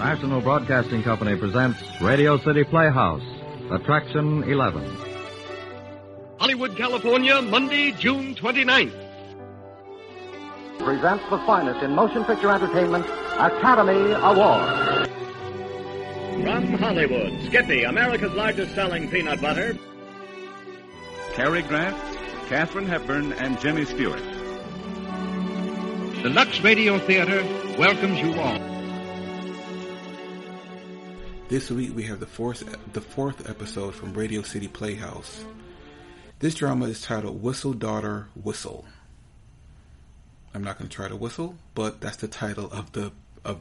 National Broadcasting Company presents Radio City Playhouse, Attraction 11. Hollywood, California, Monday, June 29th. Presents the finest in motion picture entertainment, Academy Award. From Hollywood, Skippy, America's largest selling peanut butter. Cary Grant, Katharine Hepburn, and Jimmy Stewart. The Lux Radio Theater welcomes you all. This week we have the fourth episode from Radio City Playhouse. This drama is titled Whistle, Daughter, Whistle. I'm not going to try to whistle, but that's the title of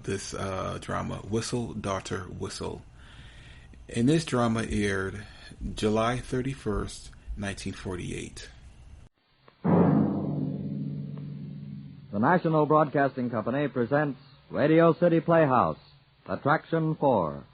this drama, Whistle, Daughter, Whistle. And this drama aired July 31st, 1948. The National Broadcasting Company presents Radio City Playhouse, Attraction 4.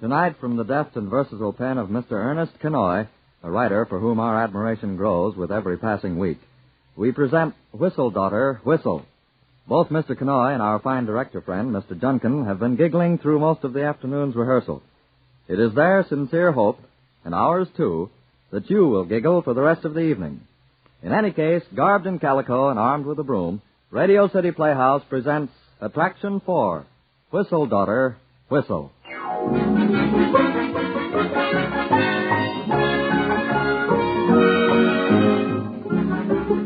Tonight, from the deft and versatile pen of Mr. Ernest Kinoy, a writer for whom our admiration grows with every passing week, we present Whistle, Daughter, Whistle. Both Mr. Kinoy and our fine director friend, Mr. Junkin, have been giggling through most of the afternoon's rehearsal. It is their sincere hope, and ours too, that you will giggle for the rest of the evening. In any case, garbed in calico and armed with a broom, Radio City Playhouse presents Attraction 4, Whistle, Daughter, Whistle.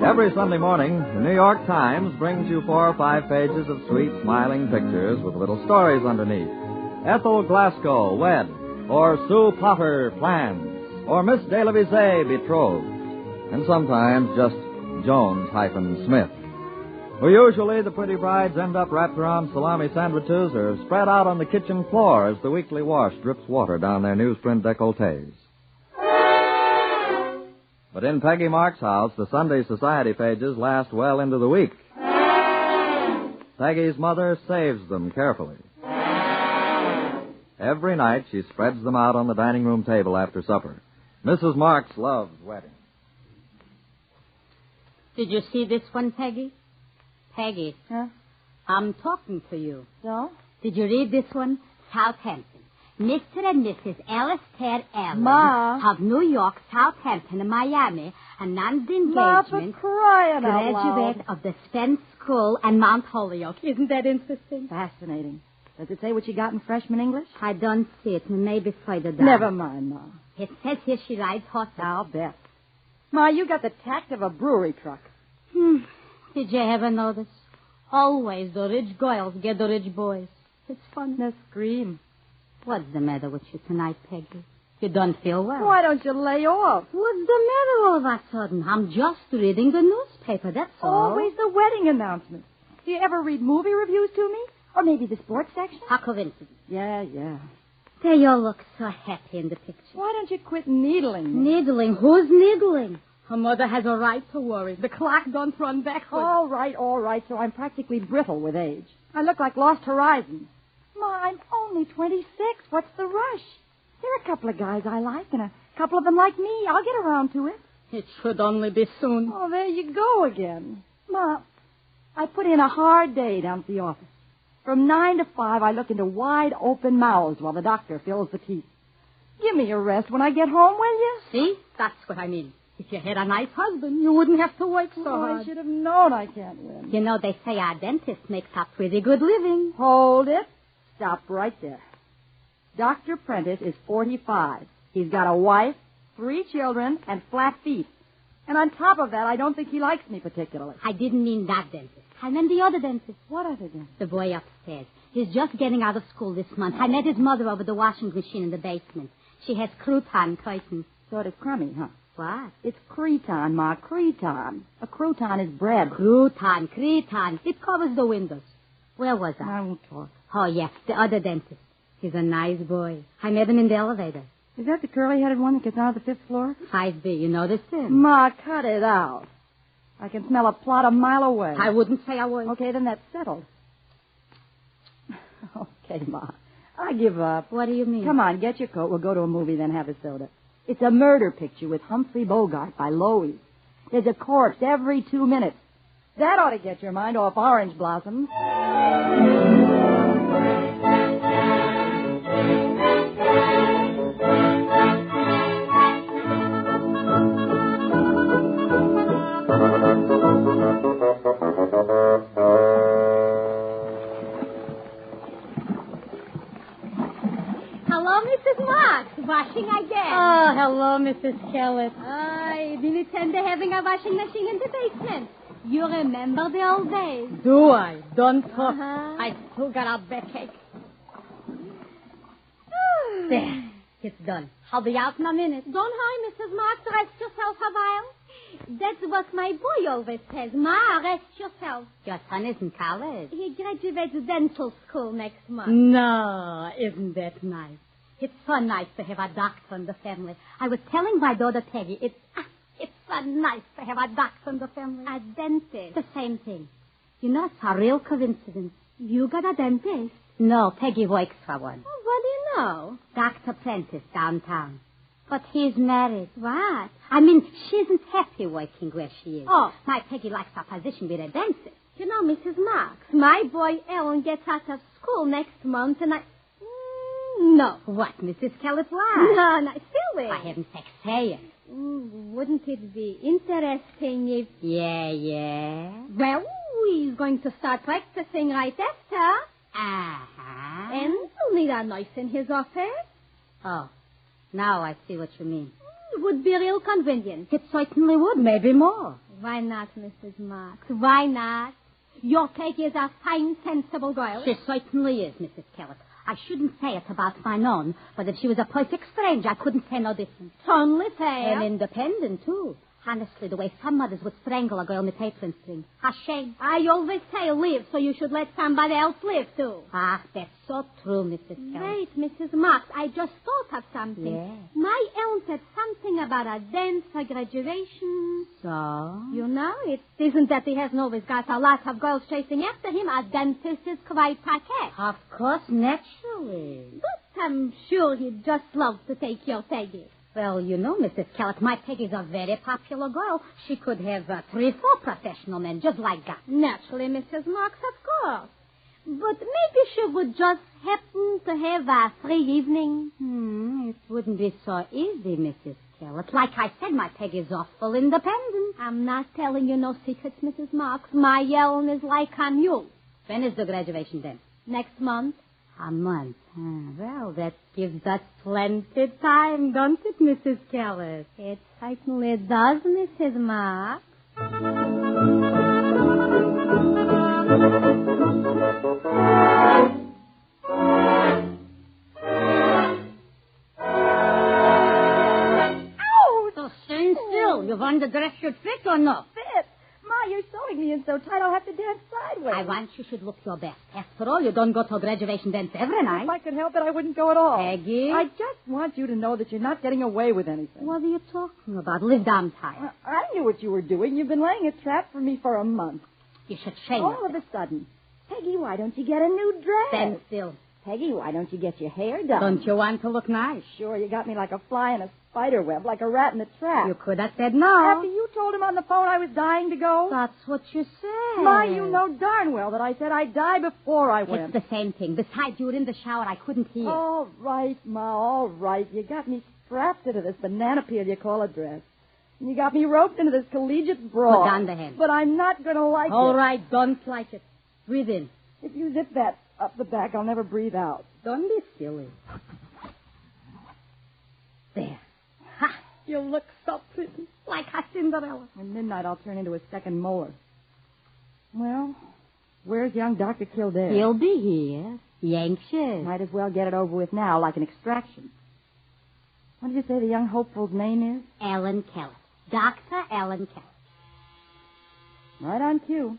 Every Sunday morning, the New York Times brings you 4 or 5 pages of sweet, smiling pictures with little stories underneath. Ethel Glasgow, wed, or Sue Potter, plans, or Miss De La Visée, betrothed, and sometimes just Jones-Smith. Well, usually the pretty brides end up wrapped around salami sandwiches or spread out on the kitchen floor as the weekly wash drips water down their newsprint décolletés. But in Peggy Marks' house, the Sunday society pages last well into the week. Peggy's mother saves them carefully. Every night she spreads them out on the dining room table after supper. Mrs. Marks loves weddings. Did you see this one, Peggy? Peggy. Huh? I'm talking to you. So? Did you read this one? Southampton. Mr. and Mrs. Alistair Allen Ma. of New York, Southampton, and Miami announced the Ma, for engagement. crying out Graduate loud. of the Spence School and Mount Holyoke. Isn't that interesting? Fascinating. Does it say what you got in freshman English? I don't see it, and maybe further down. Never mind, Ma. It says here she rides horses. I'll bet. Ma, you got the tact of a brewery truck. Did you ever notice? Always the rich girls get the rich boys. It's fun. The scream. What's the matter with you tonight, Peggy? You don't feel well. Why don't you lay off? What's the matter all of a sudden? I'm just reading the newspaper, that's all. Always the wedding announcements. Do you ever read movie reviews to me? Or maybe the sports section? How coincidence. Yeah. They all look so happy in the picture. Why don't you quit needling me? Needling? Who's needling? Her mother has a right to worry. The clock don't run backwards. All right, so I'm practically brittle with age. I look like Lost Horizons. Ma, I'm only 26. What's the rush? There are a couple of guys I like, and a couple of them like me. I'll get around to it. It should only be soon. Oh, there you go again. Ma, I put in a hard day down at the office. From 9 to 5, I look into wide open mouths while the doctor fills the teeth. Give me a rest when I get home, will you? See? That's what I mean. If you had a nice husband, you wouldn't have to work so hard. I should have known I can't win. You know, they say our dentist makes a pretty good living. Hold it. Stop right there. Dr. Prentice is 45. He's got a wife, 3 children, and flat feet. And on top of that, I don't think he likes me particularly. I didn't mean that dentist. I meant the other dentist. What other dentist? The boy upstairs. He's just getting out of school this month. I met his mother over the washing machine in the basement. She has crouton curtains. Sort of crummy, huh? What? It's creton, Ma, creton. A crouton is bread. Crouton. It covers the windows. Where was I? I won't talk. Oh, yeah, the other dentist. He's a nice boy. I met him in the elevator. Is that the curly-headed one that gets out of the 5th floor? 5B, you noticed him? Ma, cut it out. I can smell a plot a mile away. I wouldn't say I would. Okay, then that's settled. Okay, Ma. I give up. What do you mean? Come on, get your coat. We'll go to a movie, then have a soda. It's a murder picture with Humphrey Bogart by Loewy. There's a corpse every 2 minutes. That ought to get your mind off orange blossoms. Hello, Mrs. Marks. Washing again. Oh, hello, Mrs. Kellett. I didn't intend to having a washing machine in the basement. You remember the old days? Do I? Don't talk. I still got a backache. There. It's done. I'll be out in a minute. Don't hurry, Mrs. Marks. Rest yourself a while. That's what my boy always says. Ma, rest yourself. Your son is in college. He graduates dental school next month. No, isn't that nice? It's so nice to have a doctor in the family. I was telling my daughter Peggy, it's so nice to have a doctor in the family. A dentist. The same thing. You know, it's a real coincidence. You got a dentist? No, Peggy works for one. Oh, what do you know? Dr. Prentice downtown. But he's married. What? I mean, she isn't happy working where she is. Oh. My Peggy likes a position with a dentist. You know, Mrs. Marks, my boy Ellen gets out of school next month, and I... No. What, Mrs. Kellett, why? No, not silly. For heaven's sake, say it. Wouldn't it be interesting if... Yeah. Well, he's going to start practicing right after. Uh-huh. And he'll need a nurse in his office. Oh, now I see what you mean. It would be real convenient. It certainly would, maybe more. Why not, Mrs. Marks? Why not? Your Peggy is a fine, sensible girl. She certainly is, Mrs. Kellett. I shouldn't say it about my own, but if she was a perfect stranger, I couldn't say no different. Totally fair. And independent, too. Honestly, the way some mothers would strangle a girl in the apron string. A shame. I always say live, so you should let somebody else live, too. Ah, that's so true, Mrs. Kellett. Wait, Mrs. Marks, I just thought of something. Yeah. My Ellen said something about a dance for graduation. So? You know, it isn't that he hasn't always got a lot of girls chasing after him. A dentist is quite paquet. Of course, naturally. But I'm sure he'd just love to take your Peggy. Well, you know, Mrs. Kellett, my Peggy's a very popular girl. She could have 3 or 4 professional men just like that. Naturally, Mrs. Marks, of course. But maybe she would just happen to have a free evening. It wouldn't be so easy, Mrs. Kellett. Like I said, my Peggy's awful independent. I'm not telling you no secrets, Mrs. Marks. My Ellen is like a mule. When is the graduation then? Next month. A month. Well, that gives us plenty time, don't it, Mrs. Kellett? It certainly does, Mrs. Marks. Ow! So stand still. You've underdressed your fit or no? Fit? Ma, you're sewing me in so tight I'll have to dance sideways. I want you should look your best. After all, you don't go to a graduation dance every night. If I could help it, I wouldn't go at all. Peggy? I just want you to know that you're not getting away with anything. What are you talking about? Live down tight. I knew what you were doing. You've been laying a trap for me for a month. You should shame All of a sudden. Peggy, why don't you get a new dress? Stand still. Peggy, why don't you get your hair done? Don't you want to look nice? Sure, you got me like a fly in a spider web, like a rat in a trap. You could have said no. After you told him on the phone I was dying to go? That's what you said. Ma, you know darn well that I said I'd die before I went. It's the same thing. Besides, you were in the shower. I couldn't hear. All right, Ma, all right. You got me strapped into this banana peel you call a dress. And you got me roped into this collegiate bra. Put down the hand. But I'm not going to like it. All right, don't like it. Breathe in. If you zip that up the back, I'll never breathe out. Don't be silly. There. Ha! You look so pretty. Like a Cinderella. At midnight, I'll turn into a second molar. Well, where's young Dr. Kildare? He'll be here. Be anxious. Might as well get it over with now, like an extraction. What did you say the young hopefuls' name is? Ellen Kellett. Dr. Ellen Kellett. Right on cue.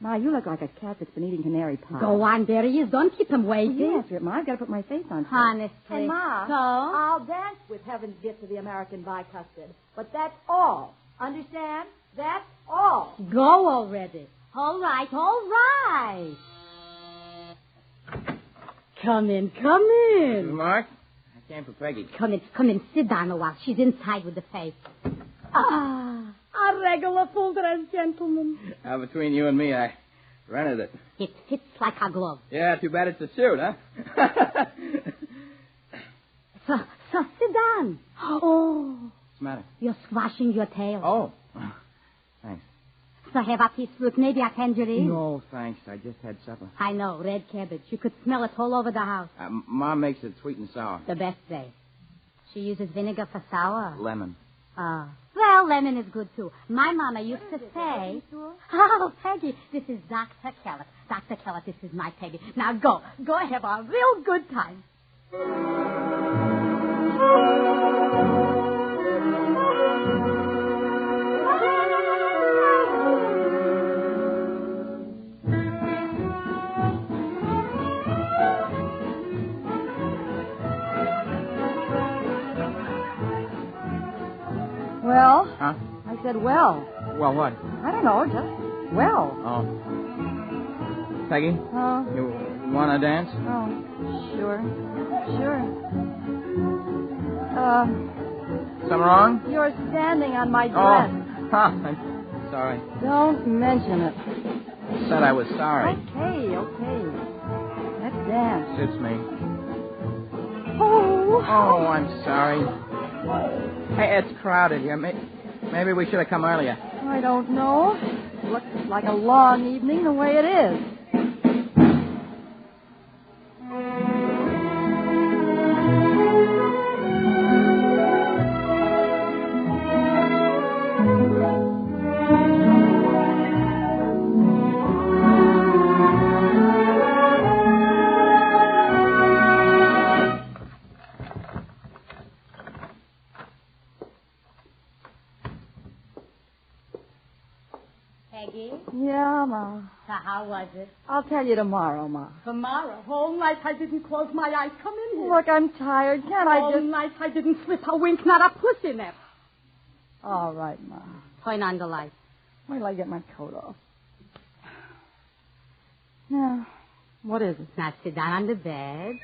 Ma, you look like a cat that's been eating canary pie. Go on, there he is. Don't keep him waiting. Yes, Ma, I've got to put my face on. Honestly. And Ma, so? I'll dance with Heaven's Gift to the American Bicuspid. But that's all. Understand? That's all. Go already. All right, all right. Come in, come in. Mark, I came for Peggy. Come in, sit down a while. She's inside with the face. A regular full-dress gentleman. Between you and me, I rented it. It fits like a glove. Yeah, too bad it's a suit, huh? So sit down. Oh. What's the matter? You're squashing your tail. Oh. Thanks. So have a piece of fruit, maybe a tangerine? No, thanks. I just had supper. I know, red cabbage. You could smell it all over the house. Mom makes it sweet and sour. The best way. She uses vinegar for sour. Lemon. Well, lemon is good, too. My mama used to say... Oh, Peggy, this is Dr. Kellett. Dr. Kellett, this is my Peggy. Now go have a real good time. Well? Huh? I said, well. Well, what? I don't know, just well. Oh. Peggy? Oh. You want to dance? Oh, sure. Something wrong? You're standing on my dress. Oh. Huh. I'm sorry. Don't mention it. I said I was sorry. Okay. Let's dance. Suits me. Oh. Oh, I'm sorry. Hey, it's crowded here. Maybe we should have come earlier. I don't know. Looks like a long evening the way it is. Peggy? Yeah, Ma. So how was it? I'll tell you tomorrow, Ma. Tomorrow. Whole night I didn't close my eyes. Come in here. Look, I'm tired. Can't I just... All night I didn't slip a wink, not a puss in it. All right, Ma. Turn on the light. Wait till I get my coat off. Now, what is it? Now sit down on the bed.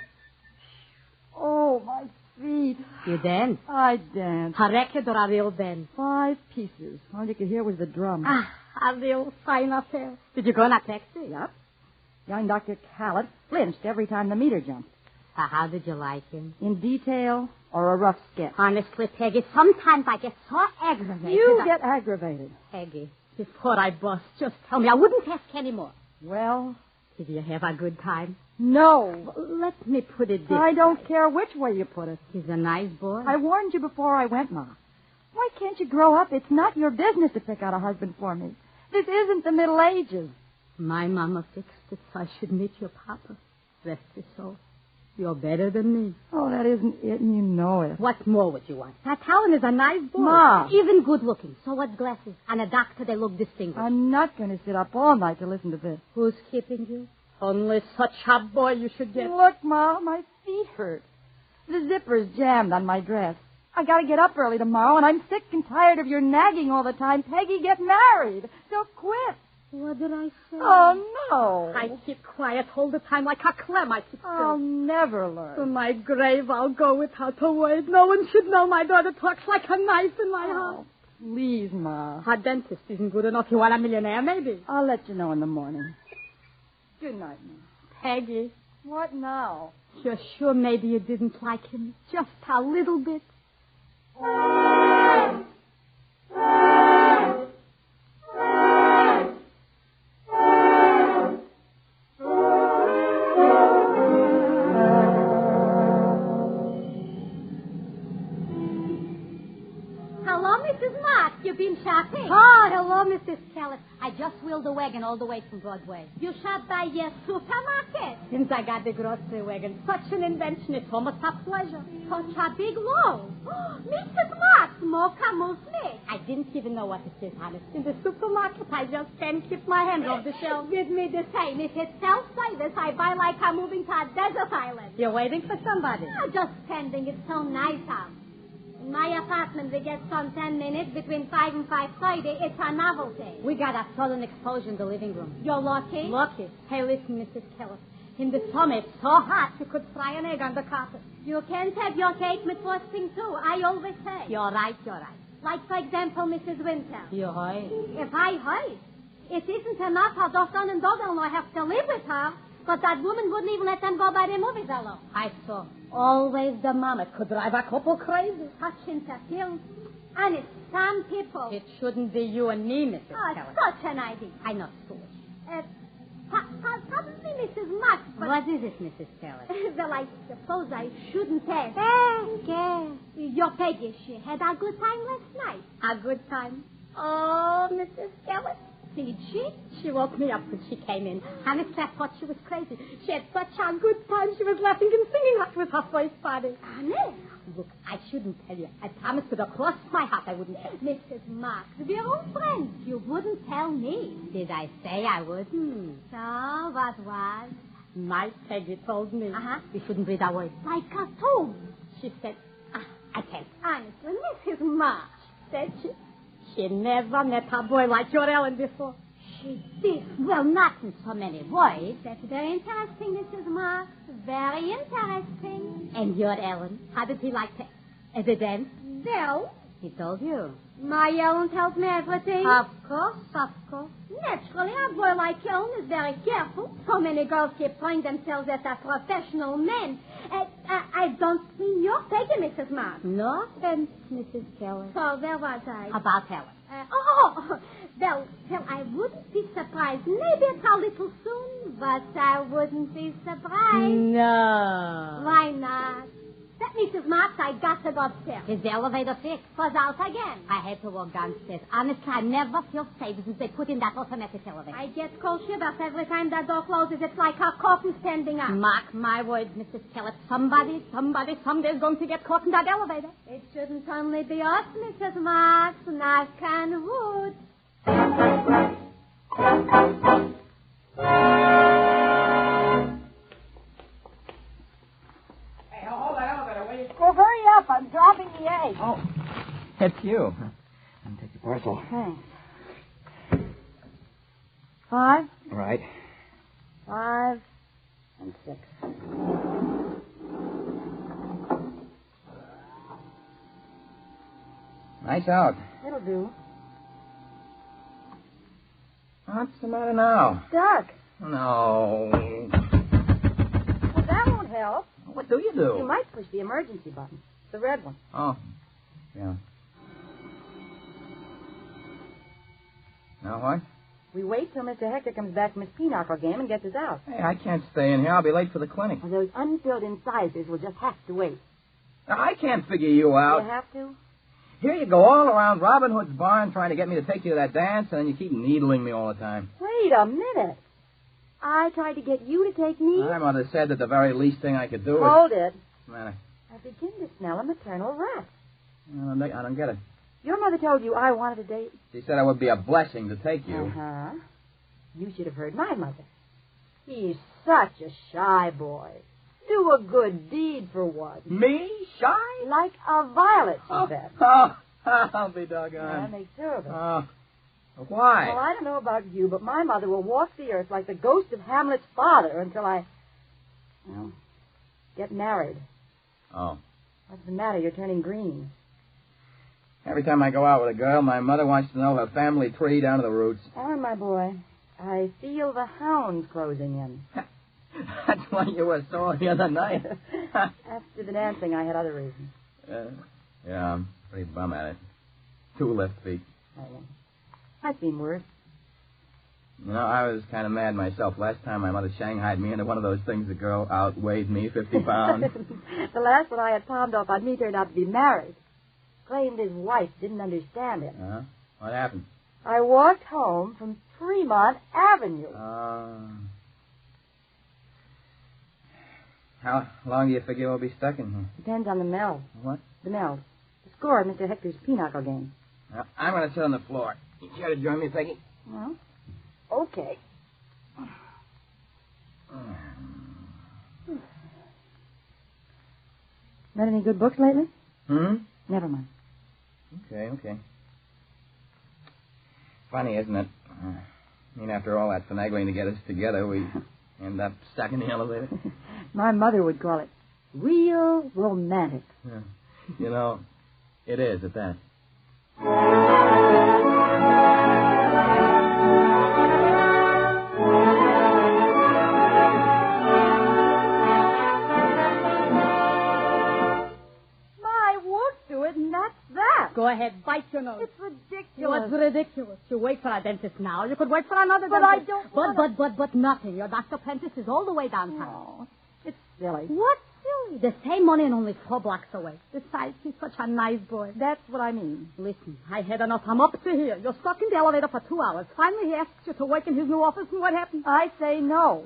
Oh, my feet. You dance? I dance. A record or a real band? 5 pieces. All you could hear was the drum. A real fine affair. Did you go in a taxi? Yep. Young Dr. Callett flinched every time the meter jumped. So how did you like him? In detail or a rough sketch? Honestly, Peggy, sometimes I get so aggravated. You get aggravated. Peggy, before I bust, just tell me. I wouldn't ask anymore. Well? Did you have a good time? No. Let me put it this I don't way. care which way you put it. He's a nice boy. I warned you before I went, Ma. Why can't you grow up? It's not your business to pick out a husband for me. This isn't the Middle Ages. My mama fixed it so I should meet your papa. Rest his soul. You're better than me. Oh, that isn't it, and you know it. What more would you want? That Helen is a nice boy. Ma. Even good looking. So what's glasses? And a doctor, they look distinguished. I'm not going to sit up all night to listen to this. Who's keeping you? Only such a boy you should get. Look, Ma, my feet hurt. The zipper's jammed on my dress. I got to get up early tomorrow, and I'm sick and tired of your nagging all the time. Peggy, get married. So quit. What did I say? Oh, no. I keep quiet all the time like a clam. I keep still. I'll never learn. To my grave, I'll go without a word. No one should know my daughter talks like a knife in my heart. Please, Ma. Her dentist isn't good enough. You want a millionaire, maybe? I'll let you know in the morning. Good night, Ma. Peggy. What now? You're sure maybe you didn't like him? Just a little bit? Hello, Mrs. Marks. You've been shopping? Oh, hello, Mrs. Kelly. I just wheeled the wagon all the way from Broadway. You shop by your supermarket? Since I got the grocery wagon, such an invention, it's almost a pleasure. Such a big load. Mrs. Marks, mocha muesli. I didn't even know what it is, honest. In the supermarket, I just can't keep my hand off the shelf. With me the same. If it's self-service, I buy like I'm moving to a desert island. You're waiting for somebody? Just standing. It's so nice out. My apartment, we get some 10 minutes between 5 and 5:30. It's a novelty. We got a sudden explosion in the living room. You're lucky? Lucky. Hey, listen, Mrs. Keller. In the summer, it's so hot you could fry an egg on the carpet. You can't have your cake with frosting, too. I always say. You're right, you're right. Like, for example, Mrs. Winter. You're right. If I heard, it isn't enough her son and daughter-in-law have to live with her, but that woman wouldn't even let them go by the movies alone. I saw. Always the mama could drive a couple crazy. Such interference. And it's some people. It shouldn't be you and me, Mrs. Keller. Such an idea. I'm not foolish. Probably Mrs. Marks, but... What is it, Mrs. Keller? Well, I suppose I shouldn't ask. Your Peggy, she had a good time last night. A good time? Oh, Mrs. Keller. Did she? She woke me up when she came in. Honestly, I thought she was crazy. She had such a good time. She was laughing and singing like it was her first party. Honest? Look, I shouldn't tell you. I promised with across my heart I wouldn't tell you. Mrs. Marks, we're old friends. You wouldn't tell me. Did I say I wouldn't? So, what was? My Peggy told me. We shouldn't breathe our words. Like a tomb. She said, I can't. Honestly, Mrs. Marks. Said she never met a boy like your Ellen before. She did. Well, not in so many words. That's very interesting, Mrs. Marks. Very interesting. And your Ellen, how did he like to dance? Well, he told you. My Ellen tells me everything. Of course, of course. Naturally, a boy like Ellen is very careful. So many girls keep playing themselves as a professional men. I don't mean your Peggy, Mrs. Marks. No offense, Mrs. Keller. So where was I? About Ellen. Well, I wouldn't be surprised. Maybe it's a little soon, but I wouldn't be surprised. No. Why not? That Mrs. Marks, I got to go upstairs. Is the elevator fixed? Was out again. I had to walk downstairs. Honestly, I never feel safe since they put in that automatic elevator. I get cold shivers every time that door closes. It's like a coffin standing up. Mark my words, Mrs. Keller. Somebody, someday is going to get caught in that elevator. It shouldn't only be us, Mrs. Marks. Knock on wood. Well, hurry up. I'm dropping the egg. Oh, it's you. I'll take your parcel. Thanks. 5? Right. 5 and 6. Nice out. It'll do. What's the matter now? Duck. No. Well, that won't help. What do you do? You might push the emergency button. The red one. Oh. Yeah. Now what? We wait till Mr. Hector comes back from his pinochle game and gets us out. Hey, I can't stay in here. I'll be late for the clinic. Well, those unfilled incisors will just have to wait. Now, I can't figure you out. You have to? Here you go all around Robin Hood's barn trying to get me to take you to that dance, and then you keep needling me all the time. Wait a minute. I tried to get you to take me. My mother said that the very least thing I could do Hold it. Man, I begin to smell a maternal rat. I don't get it. Your mother told you I wanted a date. She said it would be a blessing to take you. Uh-huh. You should have heard my mother. He's such a shy boy. Do a good deed for once. Me? Shy? Like a violet, she said. Oh, I'll be doggone. That makes her of it. Oh. Why? Well, I don't know about you, but my mother will walk the earth like the ghost of Hamlet's father until I, get married. Oh. What's the matter? You're turning green. Every time I go out with a girl, my mother wants to know her family tree down to the roots. Alan, my boy, I feel the hounds closing in. That's why you were sore the other night. After the dancing, I had other reasons. Yeah, I'm pretty bum at it. 2 left feet. Oh, yeah. I've seen worse. You know, I was kind of mad myself. Last time my mother shanghaied me into one of those things the girl outweighed me 50 pounds. The last one I had palmed off on me turned out to be married. Claimed his wife didn't understand him. What happened? I walked home from Tremont Avenue. How long do you figure we'll be stuck in here? Depends on the Mel. What? The Mel. The score of Mr. Hector's pinochle game. I'm going to sit on the floor. You care to join me, Peggy? Well, okay. Read any good books lately? Never mind. Okay. Funny, isn't it? After all that finagling to get us together, we end up stuck in the elevator. My mother would call it real romantic. Yeah. It is at that. Go ahead, bite your nose. It's ridiculous. What's ridiculous? You wait for a dentist now. You could wait for another but dentist. I don't But nothing. Your Dr. Prentice is all the way downtown. No, it's silly. What's silly? The same money and only 4 blocks away. Besides, he's such a nice boy. That's what I mean. Listen, I had enough. I'm up to here. You're stuck in the elevator for 2 hours. Finally, he asks you to work in his new office, and what happens? I say no.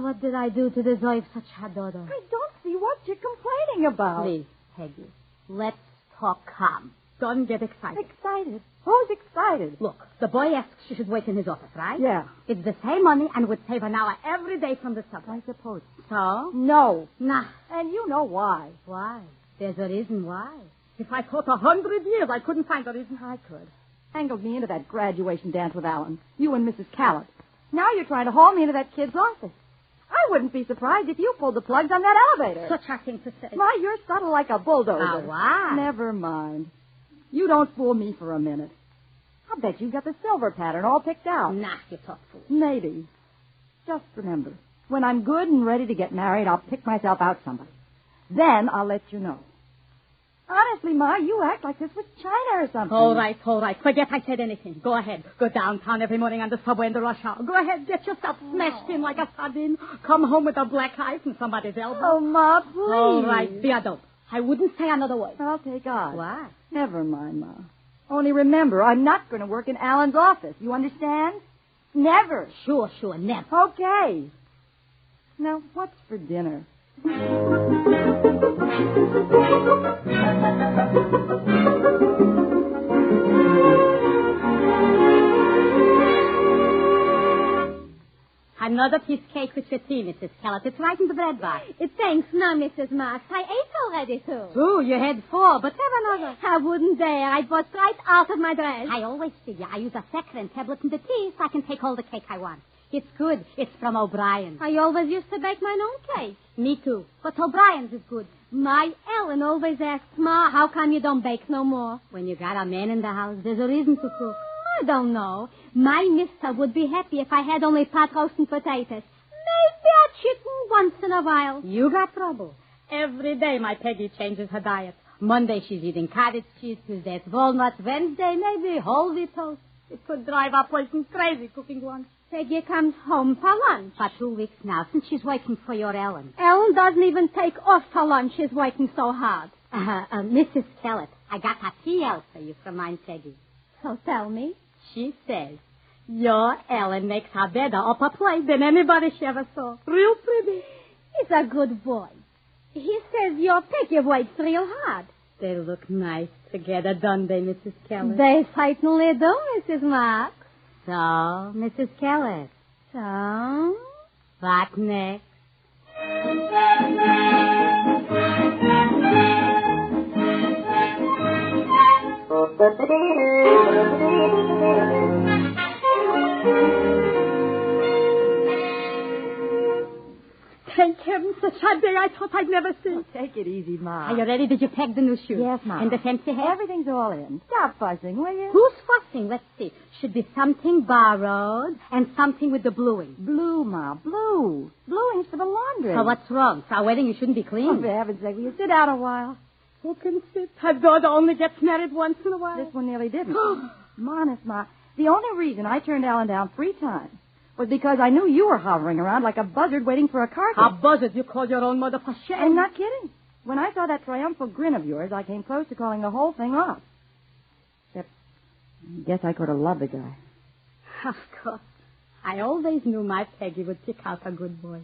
What did I do to deserve such a daughter? I don't see what you're complaining about. Please, Peggy, let's talk calm. Don't get excited. Excited? Who's excited? Look, the boy asks you should work in his office, right? Yeah. It's the same money and would save an hour every day from the subway. I suppose. So? No. Nah. And you know why. Why? There's a reason why. If I thought 100 years, I couldn't find a reason. I could. Angled me into that graduation dance with Alan. You and Mrs. Callett. Now you're trying to haul me into that kid's office. I wouldn't be surprised if you pulled the plugs on that elevator. Such a thing to say. My, you're subtle like a bulldozer. Why? Never mind. You don't fool me for a minute. I bet you got the silver pattern all picked out. Nah, you talk fool. Maybe. Just remember, when I'm good and ready to get married, I'll pick myself out somebody. Then I'll let you know. Honestly, Ma, you act like this was China or something. All right. Forget I said anything. Go ahead. Go downtown every morning on the subway in the rush hour. Go ahead. Get yourself smashed in like a sardine. Come home with a black eye from somebody's elbow. Oh, Ma, please. All right. Be a dope. I wouldn't say another word. I'll take odds. Why? Never mind, Ma. Only remember, I'm not going to work in Alan's office. You understand? Never. Sure, never. Okay. Now, what's for dinner? Another piece of cake with your tea, Mrs. Callett. It's right in the bread box. Thanks, no, Mrs. Marks. I ate already, too. 2, you had 4, but have another. I wouldn't dare. I'd bust right out of my dress. I always figure I use a saccharine tablet in the tea so I can take all the cake I want. It's good. It's from O'Brien. I always used to bake my own cake. Me too. But O'Brien's is good. My Ellen always asks, Ma, how come you don't bake no more? When you got a man in the house, there's a reason to cook. I don't know. My mister would be happy if I had only pot roast and potatoes. Maybe a chicken once in a while. You got trouble. Every day my Peggy changes her diet. Monday she's eating cottage cheese, Tuesday it's walnuts, Wednesday maybe whole wheat toast. It could drive a person crazy cooking lunch. Peggy comes home for lunch. For 2 weeks now, since she's working for your Ellen. Ellen doesn't even take off for lunch. She's working so hard. Mrs. Callett, I got a tea out for you from mine Peggy. So tell me. She says, your Ellen makes her bed up a plate than anybody she ever saw. Real pretty. He's a good boy. He says your Peggy works real hard. They look nice together, don't they, Mrs. Callett? They certainly do, Mrs. Marks. So, Mrs. Callett. So? What next? Thank heaven, such a day I thought I'd never see. Oh, take it easy, Ma. Are you ready? Did you pack the new shoes? Yes, Ma. And the fancy hat? Everything's all in. Stop fussing, will you? Who's fussing? Let's see. Should be something borrowed and something with the bluing. Blue, Ma, blue. Bluing's for the laundry. So what's wrong? For our wedding, you shouldn't be clean. Oh, for heaven's sake, will you sit down a while? Who can sit? Her daughter only gets married once in a while. This one nearly didn't. Honest, Ma, the only reason I turned Alan down 3 times was because I knew you were hovering around like a buzzard waiting for a carcass. A buzzard? You called your own mother for shame? I'm not kidding. When I saw that triumphal grin of yours, I came close to calling the whole thing off. Except, I guess I could have loved the guy. Of course. I always knew my Peggy would pick out a good boy.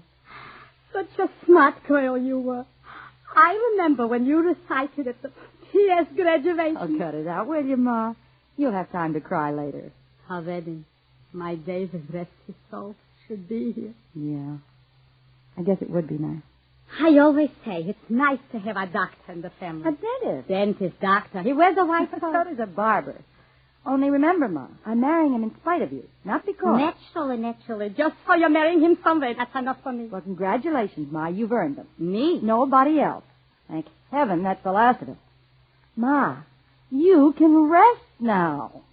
Such a smart girl you were. I remember when you recited at the T.S. graduation. Oh, cut it out, will you, Ma? You'll have time to cry later. Her wedding. My David, rest his soul, should be here. Yeah. I guess it would be nice. I always say it's nice to have a doctor in the family. A dentist. Dentist, doctor. He wears a white coat. So does a barber. Only remember, Ma, I'm marrying him in spite of you, not because. Naturally. Just so you're marrying him someday. That's enough for me. Well, congratulations, Ma. You've earned them. Me? Nobody else. Thank heaven that's the last of it. Ma, you can rest now.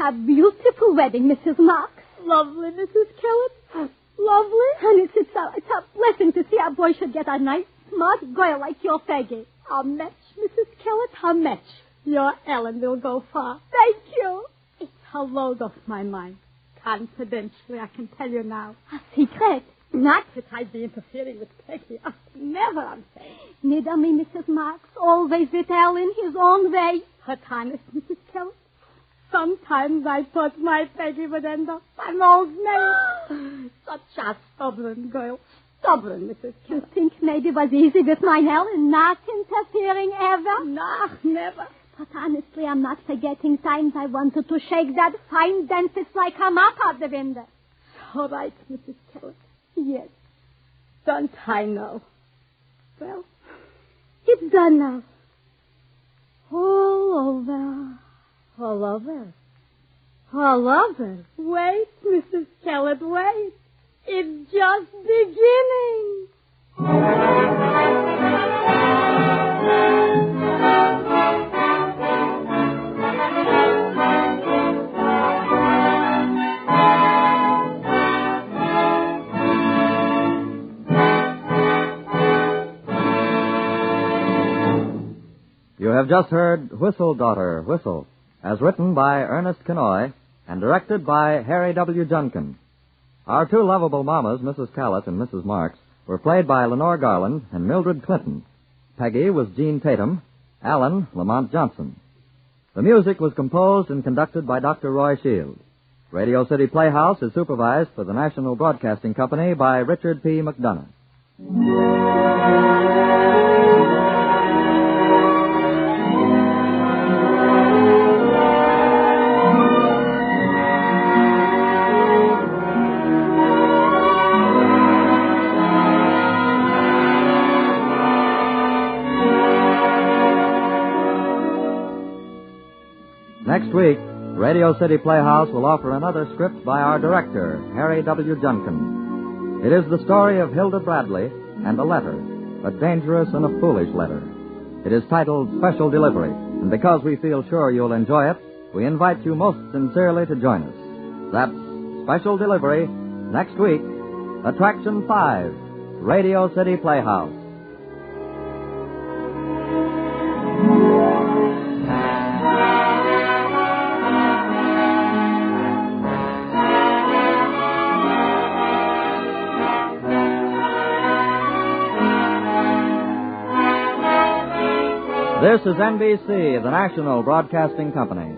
A beautiful wedding, Mrs. Marks. Lovely, Mrs. Kellett. Lovely. And it's a blessing to see a boy should get a nice, smart girl like your Peggy. A match, Mrs. Kellett, a match. Your Ellen will go far. Thank you. It's a load off my mind. Confidentially, I can tell you now. A secret. Not that I'd be interfering with Peggy. Never, I'm saying. Neither me, Mrs. Marks. Always with Ellen, his own way. But honest, Mrs. Kellett. Sometimes I thought my Peggy would end up an old maid. Such a stubborn girl. Stubborn, Mrs. Kellett. You think maybe it was easy with my Ellen, not interfering ever? No, never. But honestly, I'm not forgetting times I wanted to shake that fine dentist like a mop out the window. All right, Mrs. Kellett. Yes. Don't I know? Well, it's done now. All over. All over. All over. Wait, Mrs. Kellett, wait. It's just beginning. You have just heard Whistle, Daughter, Whistle, as written by Ernest Kinoy and directed by Harry W. Junkin. Our two lovable mamas, Mrs. Callett and Mrs. Marks, were played by Leonore Garland and Mildred Clinton. Peggy was Jean Tatum, Alan Lamont Johnson. The music was composed and conducted by Dr. Roy Shields. Radio City Playhouse is supervised for the National Broadcasting Company by Richard P. McDonough. Next week, Radio City Playhouse will offer another script by our director, Harry W. Junkin. It is the story of Hilda Bradley and a letter, a dangerous and a foolish letter. It is titled Special Delivery, and because we feel sure you'll enjoy it, we invite you most sincerely to join us. That's Special Delivery, next week, Attraction 5, Radio City Playhouse. This is NBC, the national broadcasting company.